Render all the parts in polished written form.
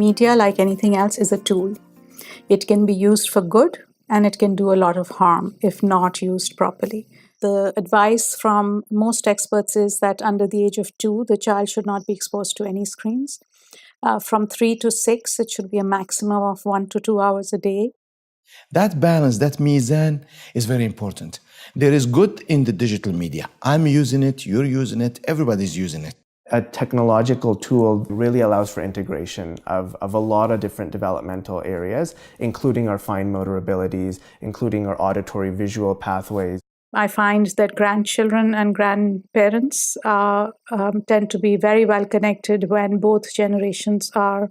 Media, like anything else, is a tool. It can be used for good and it can do a lot of harm if not used properly. The advice from most experts is that under the age of 2, the child should not be exposed to any screens. From 3 to 6, it should be a maximum of 1 to 2 hours a day. That balance, that mizan is very important. There is good in the digital media. I'm using it, you're using it, everybody's using it. A technological tool really allows for integration of a lot of different developmental areas, including our fine motor abilities, including our auditory visual pathways. I find that grandchildren and grandparents tend to be very well connected when both generations are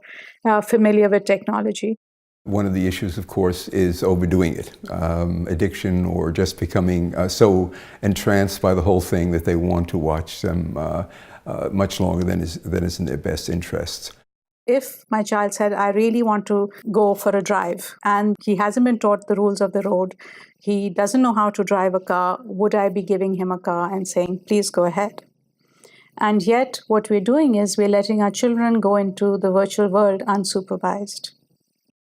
familiar with technology. One of the issues, of course, is overdoing it, addiction, or just becoming so entranced by the whole thing that they want to watch them much longer than is in their best interests. If my child said, I really want to go for a drive, and he hasn't been taught the rules of the road, he doesn't know how to drive a car, would I be giving him a car and saying, please go ahead? And yet, what we're doing is we're letting our children go into the virtual world unsupervised.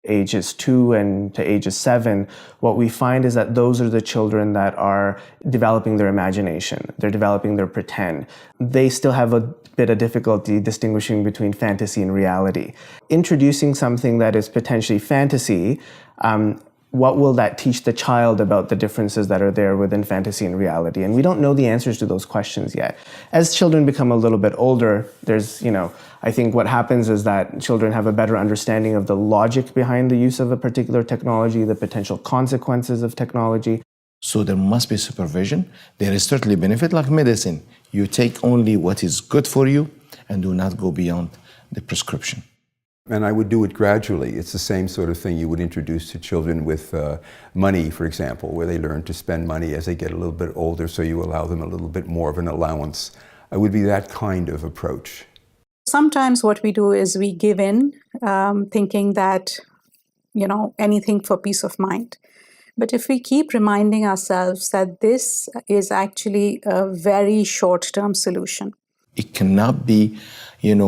Ages 2 and to ages 7, what we find is that those are the children that are developing their imagination. They're developing their pretend. They still have a bit of difficulty distinguishing between fantasy and reality. Introducing something that is potentially fantasy, what will that teach the child about the differences that are there within fantasy and reality? And we don't know the answers to those questions yet. As children become a little bit older, I think what happens is that children have a better understanding of the logic behind the use of a particular technology, the potential consequences of technology. So there must be supervision. There is certainly benefit, like medicine. You take only what is good for you and do not go beyond the prescription. And I would do it gradually. It's the same sort of thing you would introduce to children with money, for example, where they learn to spend money as they get a little bit older, so you allow them a little bit more of an allowance. It would be that kind of approach. Sometimes what we do is we give in, thinking that, anything for peace of mind. But if we keep reminding ourselves that this is actually a very short-term solution. It cannot be,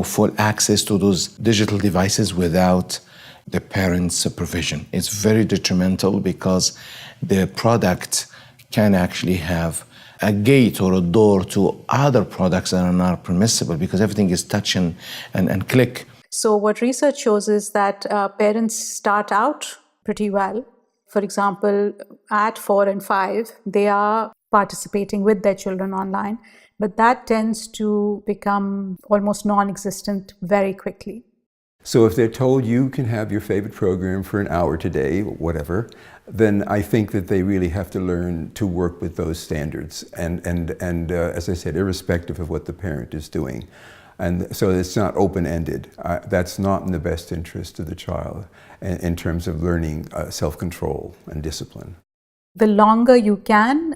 full access to those digital devices without the parent's supervision. It's very detrimental because the product can actually have a gate or a door to other products that are not permissible because everything is touch and click. So what research shows is that parents start out pretty well. For example, at 4 and 5, they are participating with their children online, but that tends to become almost non-existent very quickly. So if they're told you can have your favorite program for an hour today, whatever, then I think that they really have to learn to work with those standards and as I said, irrespective of what the parent is doing. And so it's not open-ended. That's not in the best interest of the child in terms of learning self-control and discipline. The longer you can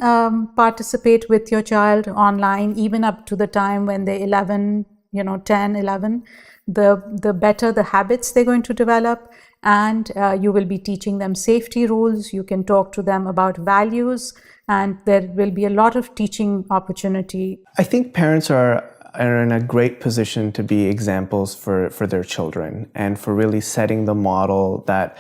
participate with your child online, even up to the time when they're 11, 10, 11, the better the habits they're going to develop, and you will be teaching them safety rules. You can talk to them about values, and there will be a lot of teaching opportunity. I think parents are in a great position to be examples for their children and for really setting the model that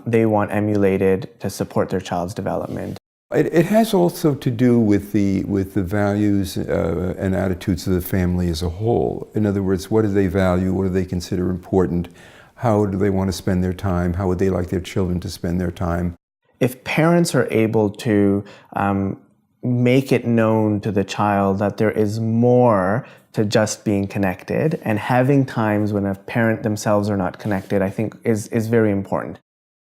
they want emulated to support their child's development. It has also to do with the values and attitudes of the family as a whole. In other words, what do they value? What do they consider important? How do they want to spend their time? How would they like their children to spend their time? If parents are able to make it known to the child that there is more to just being connected, and having times when a parent themselves are not connected, I think is very important.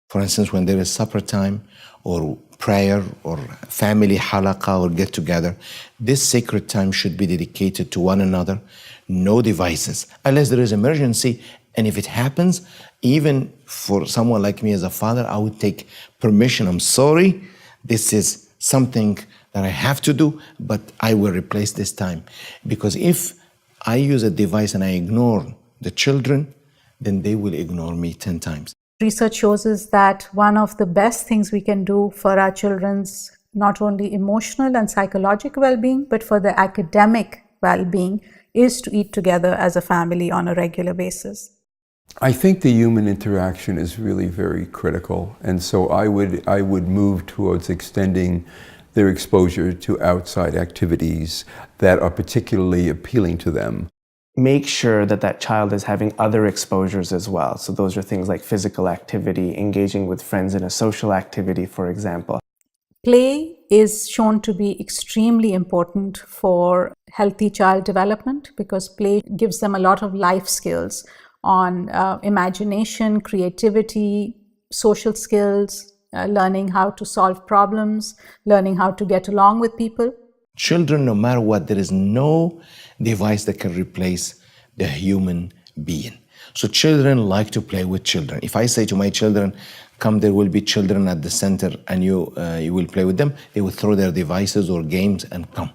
For instance, when there is supper time or prayer or family halaqa or get together, this sacred time should be dedicated to one another. No devices, unless there is emergency. And if it happens, even for someone like me as a father, I would take permission. I'm sorry, this is something that I have to do, but I will replace this time. Because if I use a device and I ignore the children, then they will ignore me 10 times. Research shows us that one of the best things we can do for our children's not only emotional and psychological well-being, but for their academic well-being is to eat together as a family on a regular basis. I think the human interaction is really very critical, and so I would move towards extending their exposure to outside activities that are particularly appealing to them. Make sure that that child is having other exposures as well. So those are things like physical activity, engaging with friends in a social activity, for example. Play is shown to be extremely important for healthy child development because play gives them a lot of life skills on imagination, creativity, social skills, learning how to solve problems, learning how to get along with people. Children, no matter what, there is no device that can replace the human being. So children like to play with children. If I say to my children, come, there will be children at the center and you will play with them, they will throw their devices or games and come.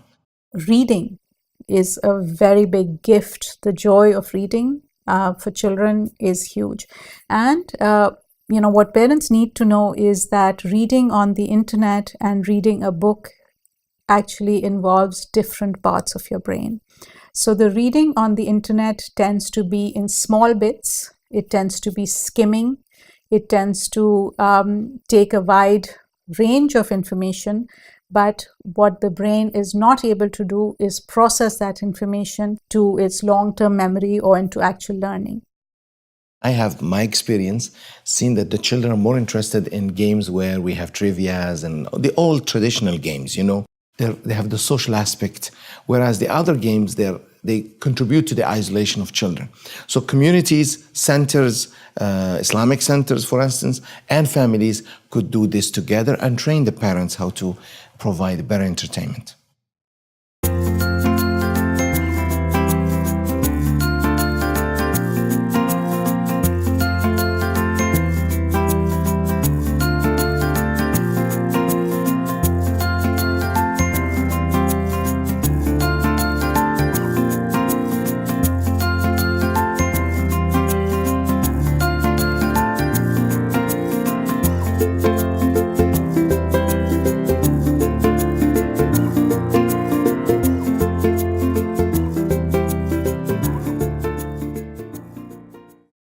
Reading is a very big gift. The joy of reading for children is huge. And what parents need to know is that reading on the internet and reading a book actually involves different parts of your brain. So the reading on the internet tends to be in small bits. It tends to be skimming. It tends to take a wide range of information. But what the brain is not able to do is process that information to its long-term memory or into actual learning. I have my experience seen that the children are more interested in games where we have trivias and the old traditional games, They have the social aspect, whereas the other games, they contribute to the isolation of children. So communities, centers, Islamic centers, for instance, and families could do this together and train the parents how to provide better entertainment.